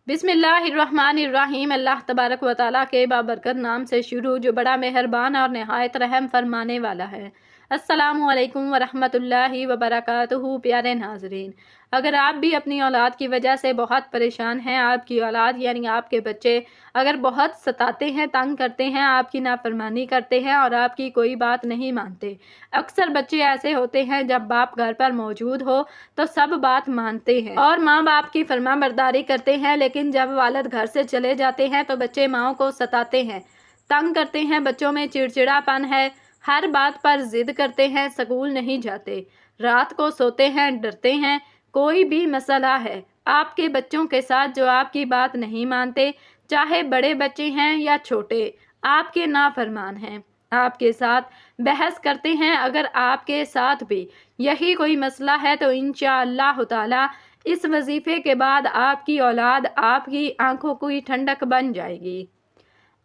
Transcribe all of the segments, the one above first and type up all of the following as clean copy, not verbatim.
बिस्मिल्लाहिर्रहमानिर्रहीम। अल्लाह तबारक व तआला के बाबरकत नाम से शुरू जो बड़ा मेहरबान और नहायत रहम फरमाने वाला है। अस्सलामु अलैकुम वरहमतुल्लाहि वबरकातुहू। प्यारे नाजरीन, अगर आप भी अपनी औलाद की वजह से बहुत परेशान हैं, आपकी औलाद यानी आपके बच्चे अगर बहुत सताते हैं, तंग करते हैं, आपकी नाफरमानी करते हैं और आपकी कोई बात नहीं मानते। अक्सर बच्चे ऐसे होते हैं, जब बाप घर पर मौजूद हो तो सब बात मानते हैं और माँ बाप की फरमाबरदारी करते हैं, लेकिन जब वालिद घर से चले जाते हैं तो बच्चे माँ को सताते हैं, तंग करते हैं, बच्चों में चिड़चिड़ापन है, हर बात पर जिद करते हैं, स्कूल नहीं जाते, रात को सोते हैं, डरते हैं। कोई भी मसला है आपके बच्चों के साथ जो आपकी बात नहीं मानते, चाहे बड़े बच्चे हैं या छोटे, आपके नाफरमान हैं, आपके साथ बहस करते हैं। अगर आपके साथ भी यही कोई मसला है तो इंशाअल्लाह ताला इस वजीफे के बाद आपकी औलाद आपकी आंखों की ठंडक बन जाएगी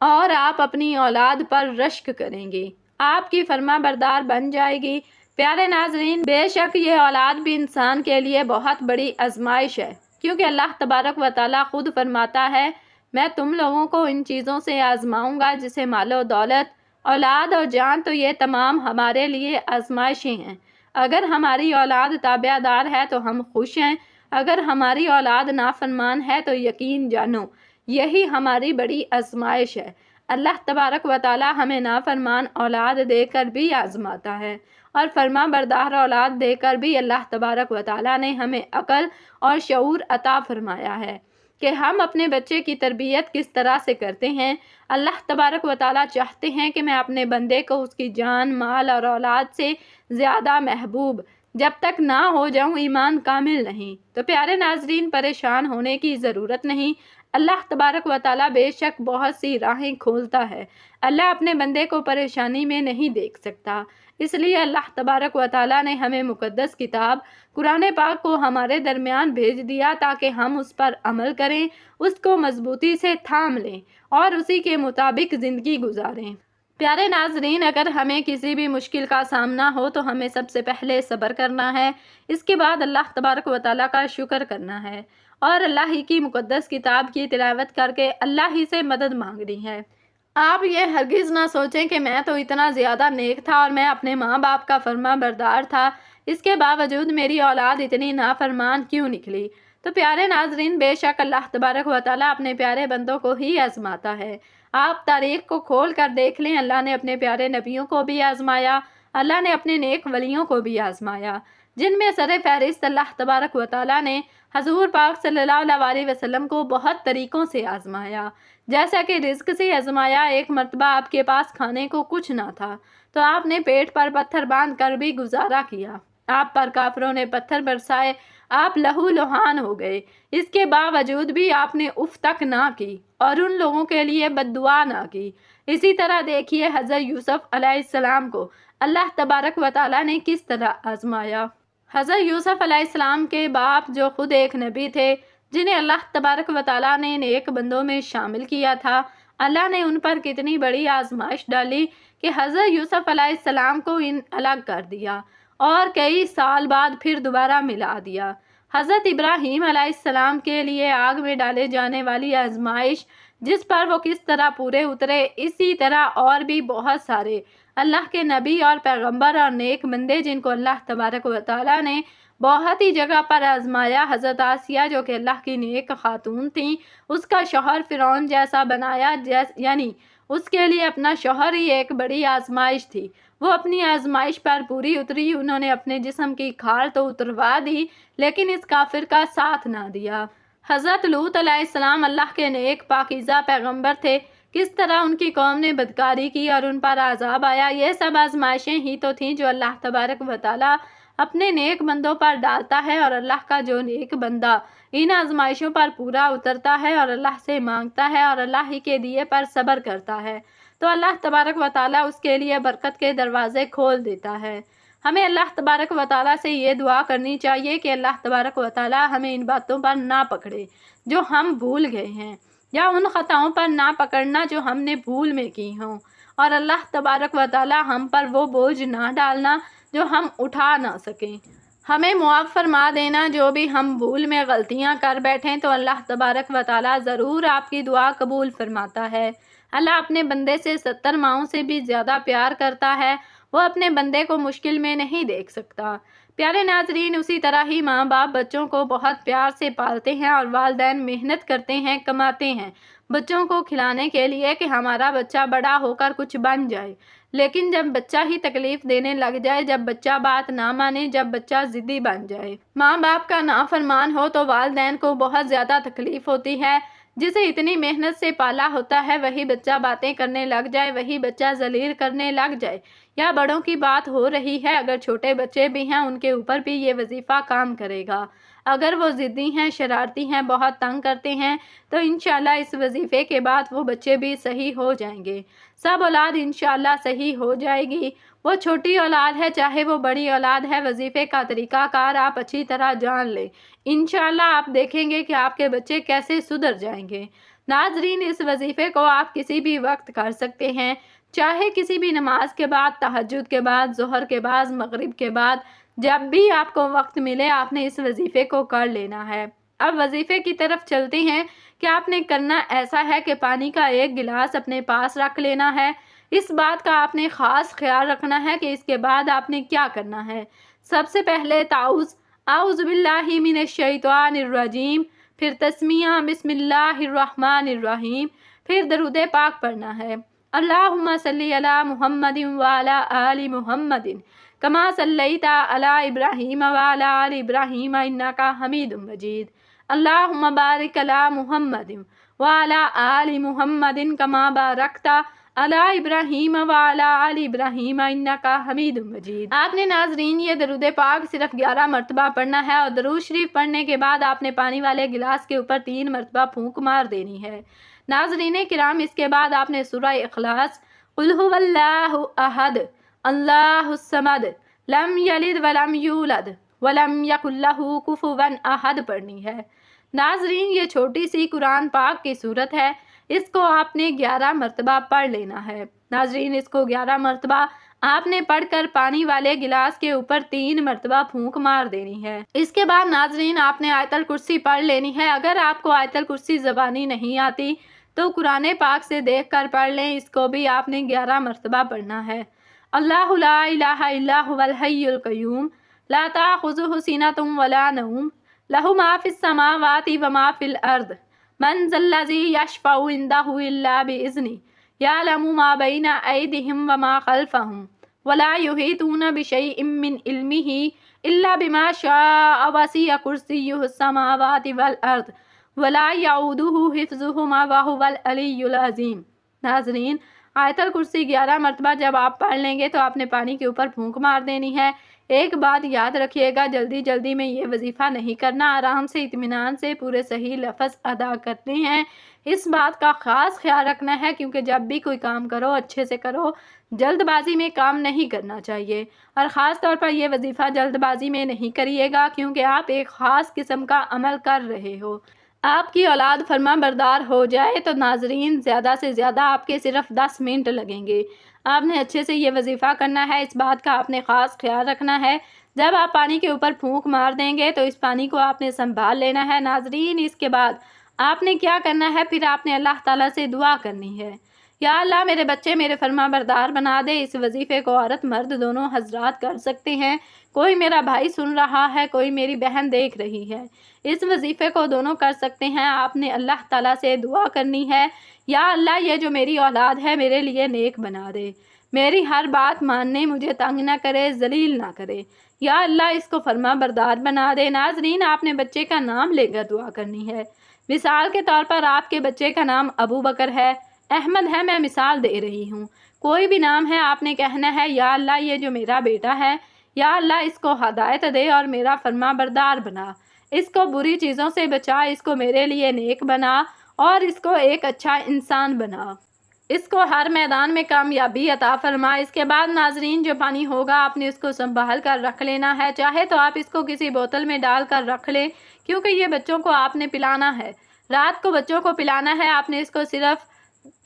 और आप अपनी औलाद पर रश्क करेंगे, आपकी फर्मा बरदार बन जाएगी। प्यारे नाजरीन, बेशक ये औलाद भी इंसान के लिए बहुत बड़ी आजमाइश है, क्योंकि अल्लाह तबारक व तआला खुद फरमाता है, मैं तुम लोगों को इन चीज़ों से आजमाऊंगा, जिसे मालो दौलत, औलाद और जान, तो ये तमाम हमारे लिए आजमाइशें हैं। अगर हमारी औलाद ताबेदार है तो हम खुश हैं, अगर हमारी औलाद नाफरमान है तो यकीन जानो यही हमारी बड़ी आजमाइश है। अल्लाह तबारक व तआला हमें नाफरमान औलाद देकर भी आजमाता है और फर्मा बरदार औलाद देकर भी अल्लाह तबारक व तआला ने हमें अकल और शऊर अता फरमाया है कि हम अपने बच्चे की तरबियत किस तरह से करते हैं। अल्लाह तबारक व तआला चाहते हैं कि मैं अपने बंदे को उसकी जान, माल और औलाद से ज़्यादा महबूब जब तक ना हो जाऊं, ईमान कामिल नहीं। तो प्यारे नाजरीन, परेशान होने की ज़रूरत नहीं। अल्लाह तबारक व तआला बेशक बहुत सी राहें खोलता है। अल्लाह अपने बंदे को परेशानी में नहीं देख सकता, इसलिए अल्लाह तबारक व तआला ने हमें मुकद्दस किताब कुरान पाक को हमारे दरमियान भेज दिया ताकि हम उस पर अमल करें, उसको मजबूती से थाम लें और उसी के मुताबिक ज़िंदगी गुजारें। प्यारे नाजरीन, अगर हमें किसी भी मुश्किल का सामना हो तो हमें सबसे पहले सब्र करना है, इसके बाद अल्लाह तबारक व तआला का शुक्र करना है और अल्लाह ही की मुकद्दस किताब की तिलावत करके अल्लाह ही से मदद मांगनी है। आप ये हरगिज़ ना सोचें कि मैं तो इतना ज़्यादा नेक था और मैं अपने माँ बाप का फर्मा बरदार था, इसके बावजूद मेरी औलाद इतनी नाफरमान क्यों निकली। तो प्यारे नाजरीन, बेशक अल्लाह तबारक व तआला अपने प्यारे बंदों को ही आजमाता है। आप तारीख को खोल कर देख लें, अल्लाह ने अपने प्यारे नबियों को भी आजमाया, अल्लाह ने अपने नेक वलियों को भी आजमाया, जिनमें सर फहरिस्त अल्लाह तबारक व तआला ने हजूर पाक सल्लल्लाहु अलैहि वसल्लम को बहुत तरीक़ों से आजमाया। जैसा कि रिज़्क से आजमाया, एक मरतबा आपके पास खाने को कुछ ना था तो आपने पेट पर पत्थर बांध कर भी गुजारा किया, आप पर काफिरों ने पत्थर बरसाए, आप लहू लुहान हो गए, इसके बावजूद भी आपने उफ तक ना की और उन लोगों के लिए बद्दुआ ना की। इसी तरह देखिए हज़रत यूसुफ अलैहिस्सलाम को अल्लाह तबारक व तआला ने किस तरह आजमाया। हज़रत यूसुफ अलैहिस्सलाम के बाप जो खुद एक नबी थे, जिन्हें अल्लाह तबारक व तआला ने नेक बंदों में शामिल किया था, अल्लाह ने उन पर कितनी बड़ी आजमाइश डाली कि हज़रत यूसुफ अलैहिस्सलाम को इन अलग कर दिया और कई साल बाद फिर दोबारा मिला दिया। हज़रत इब्राहीम अलैहिस्सलाम के लिए आग में डाले जाने वाली आजमाइश, जिस पर वो किस तरह पूरे उतरे, इसी तरह और भी बहुत सारे अल्लाह के नबी और पैगंबर और नेक बंदे जिनको अल्लाह तबारक व तआला ने बहुत ही जगह पर आजमाया। हज़रत आसिया जो कि अल्लाह की नेक खातून थी, उसका शौहर फ़िरौन जैसा बनाया, यानी उसके लिए अपना शौहर ही एक बड़ी आजमाइश थी। वो अपनी आजमाइश पर पूरी उतरी, उन्होंने अपने जिस्म की खाल तो उतरवा दी, लेकिन इस काफिर का साथ ना दिया। हज़रत लूत अलैहिस्सलाम अल्लाह के नेक पाकीज़ा पैगंबर थे, किस तरह उनकी कौम ने बदकारी की और उन पर आज़ाब आया। ये सब आजमाइशें ही तो थीं जो अल्लाह तबारक व तआला अपने नेक बंदों पर डालता है और अल्लाह का जो नेक बंदा इन आजमाइशों पर पूरा उतरता है और अल्लाह से मांगता है और अल्लाह ही के दिए पर सब्र करता है, तो अल्लाह तबारक व तआला उसके लिए बरकत के दरवाज़े खोल देता है। हमें अल्लाह तबारक व तआला से ये दुआ करनी चाहिए कि अल्लाह तबारक व तआला हमें इन बातों पर ना पकड़े जो हम भूल गए हैं, या उन ख़ताओं पर ना पकड़ना जो हमने भूल में की हों, और अल्लाह तबारक व तआला हम पर वो बोझ ना डालना जो हम उठा ना सकें। ہمیں معاف فرما دینا جو بھی ہم بھول میں غلطیاں کر بیٹھیں تو اللہ تبارک و تعالیٰ ضرور آپ کی دعا قبول فرماتا ہے۔ اللہ اپنے بندے سے 70 ماؤں سے بھی زیادہ پیار کرتا ہے، وہ اپنے بندے کو مشکل میں نہیں دیکھ سکتا۔ پیارے ناظرین، اسی طرح ہی ماں باپ بچوں کو بہت پیار سے پالتے ہیں اور والدین محنت کرتے ہیں، کماتے ہیں بچوں کو کھلانے کے لیے کہ ہمارا بچہ بڑا ہو کر کچھ بن جائے، لیکن جب بچہ ہی تکلیف دینے لگ جائے، جب بچہ بات نہ مانے، جب بچہ ضدی بن جائے، ماں باپ کا نافرمان ہو تو والدین کو بہت زیادہ تکلیف ہوتی ہے۔ جسے اتنی محنت سے پالا ہوتا ہے وہی بچہ باتیں کرنے لگ جائے، وہی بچہ ذلیل کرنے لگ جائے، یا بڑوں کی بات ہو رہی ہے، اگر چھوٹے بچے بھی ہیں ان کے اوپر بھی یہ وظیفہ کام کرے گا۔ اگر وہ ضدی ہیں، شرارتی ہیں، بہت تنگ کرتے ہیں تو انشاءاللہ اس وظیفے کے بعد وہ بچے بھی صحیح ہو جائیں گے، سب اولاد انشاءاللہ صحیح ہو جائے گی۔ وہ چھوٹی اولاد ہے چاہے وہ بڑی اولاد ہے، وظیفے کا طریقہ کار آپ اچھی طرح جان لیں، انشاءاللہ آپ دیکھیں گے کہ آپ کے بچے کیسے سدھر جائیں گے۔ ناظرین، اس وظیفے کو آپ کسی بھی وقت کر سکتے ہیں، چاہے کسی بھی نماز کے بعد، تہجد کے بعد، ظہر کے بعد، مغرب کے بعد، جب بھی آپ کو وقت ملے آپ نے اس وظیفے کو کر لینا ہے۔ اب وظیفے کی طرف چلتے ہیں کہ آپ نے کرنا ایسا ہے کہ پانی کا ایک گلاس اپنے پاس رکھ لینا ہے۔ اس بات کا آپ نے خاص خیال رکھنا ہے کہ اس کے بعد آپ نے کیا کرنا ہے۔ سب سے پہلے اعوذ باللہ من الشیطان الرجیم، پھر تسمیہ بسم اللہ الرحمن الرحیم، پھر درود پاک پڑھنا ہے۔ اللہم صلی علی محمد وعلی آل محمد کما صلیت علی ابراہیم وعلی آل ابراہیم انکا حمید مجید۔ اللہم بارک علی محمد وعلی آل محمد کما بارکت علی ابراہیم وعلی آل ابراہیم انکا حمید مجید۔ آپ نے ناظرین یہ درود پاک صرف 11 مرتبہ پڑھنا ہے اور درود شریف پڑھنے کے بعد آپ نے پانی والے گلاس کے اوپر 3 مرتبہ پھونک مار دینی ہے۔ ناظرین کرام، اس کے بعد آپ نے سورہ اخلاص، قل هو اللہ احد اللہ الصمد لم یلد ولم یولد ولم یکن لہ کفوا احد پڑھنی ہے۔ ناظرین یہ چھوٹی سی قرآن پاک کی صورت ہے، اس کو آپ نے 11 مرتبہ پڑھ لینا ہے۔ ناظرین اس کو 11 مرتبہ آپ نے پڑھ کر پانی والے گلاس کے اوپر 3 مرتبہ پھونک مار دینی ہے۔ اس کے بعد ناظرین آپ نے آیت الکرسی پڑھ لینی ہے۔ اگر آپ کو آیت الکرسی زبانی نہیں آتی تو قرآن پاک سے دیکھ کر پڑھ لیں، اس کو بھی آپ نے 11 مرتبہ پڑھنا ہے۔ اللہ لا الہ الا هو الحی القیوم لا تأخذہ سنۃ ولا نوم لہ ما فی السماوات وما فی الارض من ذا الذی یشفع عندہ الا بإذنہ یعلم ما بین ایدیہم وما خلفہم ولا یحیطون بشیء من علمہ الا بما شاء وسع کرسیہ السماوات والارض ولا یعودہ حفظہما وہو العلی العظیم۔ ناظرین آیت الکرسی 11 مرتبہ جب آپ پڑھ لیں گے تو آپ نے پانی کے اوپر پھونک مار دینی ہے۔ ایک بات یاد رکھیے گا، جلدی جلدی میں یہ وظیفہ نہیں کرنا، آرام سے اطمینان سے پورے صحیح لفظ ادا کرتے ہیں۔ اس بات کا خاص خیال رکھنا ہے کیونکہ جب بھی کوئی کام کرو اچھے سے کرو، جلد بازی میں کام نہیں کرنا چاہیے، اور خاص طور پر یہ وظیفہ جلد بازی میں نہیں کریے گا کیونکہ آپ ایک خاص قسم کا عمل کر رہے ہو۔ آپ کی اولاد فرما بردار ہو جائے تو ناظرین زیادہ سے زیادہ آپ کے صرف 10 منٹ لگیں گے۔ آپ نے اچھے سے یہ وظیفہ کرنا ہے، اس بات کا آپ نے خاص خیال رکھنا ہے۔ جب آپ پانی کے اوپر پھونک مار دیں گے تو اس پانی کو آپ نے سنبھال لینا ہے۔ ناظرین اس کے بعد آپ نے کیا کرنا ہے، پھر آپ نے اللہ تعالیٰ سے دعا کرنی ہے، یا اللہ میرے بچے میرے فرما بردار بنا دے۔ اس وظیفے کو عورت مرد دونوں حضرات کر سکتے ہیں، کوئی میرا بھائی سن رہا ہے، کوئی میری بہن دیکھ رہی ہے، اس وظیفے کو دونوں کر سکتے ہیں۔ آپ نے اللہ تعالیٰ سے دعا کرنی ہے، یا اللہ یہ جو میری اولاد ہے میرے لیے نیک بنا دے، میری ہر بات ماننے مجھے تنگ نہ کرے، ذلیل نہ کرے، یا اللہ اس کو فرما بردار بنا دے۔ ناظرین آپ نے بچے کا نام لے کر دعا کرنی ہے۔ مثال کے طور پر آپ کے بچے کا نام ابو بکر ہے، احمد ہے، میں مثال دے رہی ہوں، کوئی بھی نام ہے، آپ نے کہنا ہے یا اللہ یہ جو میرا بیٹا ہے، یا اللہ اس کو ہدایت دے اور میرا فرما بردار بنا، اس کو بری چیزوں سے بچا، اس کو میرے لیے نیک بنا اور اس کو ایک اچھا انسان بنا، اس کو ہر میدان میں کامیابی عطا فرما۔ اس کے بعد ناظرین جو پانی ہوگا آپ نے اس کو سنبھال کر رکھ لینا ہے، چاہے تو آپ اس کو کسی بوتل میں ڈال کر رکھ لیں کیونکہ یہ بچوں کو آپ نے پلانا ہے، رات کو بچوں کو پلانا ہے، آپ نے اس کو صرف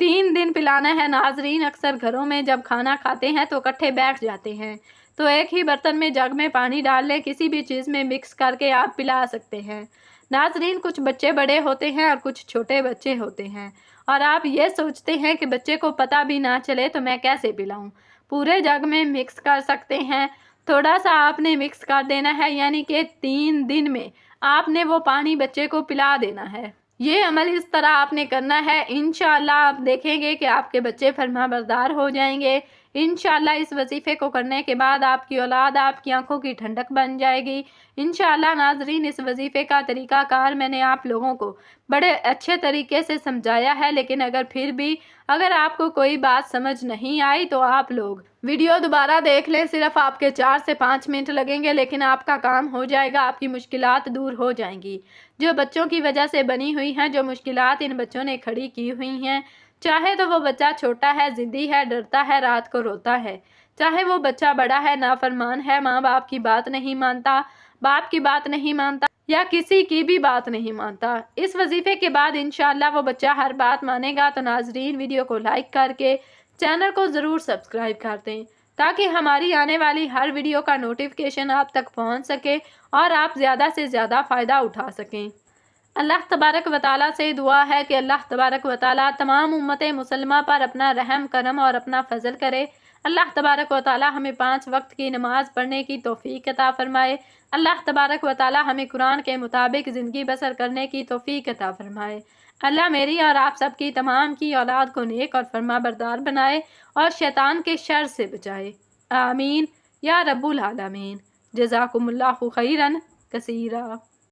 3 دن پلانا ہے۔ ناظرین اکثر گھروں میں جب کھانا کھاتے ہیں تو اکٹھے بیٹھ جاتے ہیں، तो एक ही बर्तन में जग में पानी डाल लें, किसी भी चीज़ में मिक्स करके आप पिला सकते हैं। नाज़रीन, कुछ बच्चे बड़े होते हैं और कुछ छोटे बच्चे होते हैं, और आप ये सोचते हैं कि बच्चे को पता भी ना चले तो मैं कैसे पिलाऊं। पूरे जग में मिक्स कर सकते हैं। थोड़ा सा आपने मिक्स कर देना है, यानी कि 3 दिन में आपने वो पानी बच्चे को पिला देना है। ये अमल इस तरह आपने करना है। इंशाअल्लाह आप देखेंगे कि आपके बच्चे फरमाबरदार हो जाएंगे। इंशाअल्लाह इस वजीफ़े को करने के बाद आपकी औलाद आपकी आंखों की ठंडक बन जाएगी। इंशाअल्लाह नाज़रीन, इस वजीफ़े का तरीक़ाकार मैंने आप लोगों को बड़े अच्छे तरीके से समझाया है, लेकिन अगर आपको कोई बात समझ नहीं आई तो आप लोग वीडियो दोबारा देख लें। सिर्फ आपके 4 से 5 मिनट लगेंगे, लेकिन आपका काम हो जाएगा, आपकी मुश्किलात दूर हो जाएंगी। जो बच्चों की वजह से बनी हुई हैं, जो मुश्किलात इन बच्चों ने खड़ी की हुई हैं, चाहे तो वो बच्चा छोटा है, ज़िद्दी है, डरता है, रात को रोता है, चाहे वो बच्चा बड़ा है, नाफरमान है, माँ बाप की बात नहीं मानता, बाप की बात नहीं मानता, या किसी की भी बात नहीं मानता, इस वजीफ़े के बाद इंशाअल्लाह वो बच्चा हर बात मानेगा। तो नाज़रीन, वीडियो को लाइक करके चैनल को ज़रूर सब्सक्राइब कर दें, ताकि हमारी आने वाली हर वीडियो का नोटिफिकेशन आप तक पहुंच सके और आप ज़्यादा से ज़्यादा फ़ायदा उठा सकें। अल्लाह तबारक व तआला से दुआ है कि अल्लाह तबारक व तआला तमाम उम्मत मुसलमा पर अपना रहम करम और अपना फजल करे। अल्लाह तबारक व तआला हमें 5 वक्त की नमाज़ पढ़ने की तौफीक अता फ़रमाए। अल्लाह तबारक व तआला हमें कुरान के मुताबिक ज़िंदगी बसर करने की तौफीक अता फ़रमाए। अल्लाह मेरी और आप सबकी तमाम की औलाद को नेक और फरमाबरदार बनाए और शैतान के शर से बचाए। आमीन या रब्बुल आलमीन। जज़ाकुमुल्लाहु खैरन कसीरा।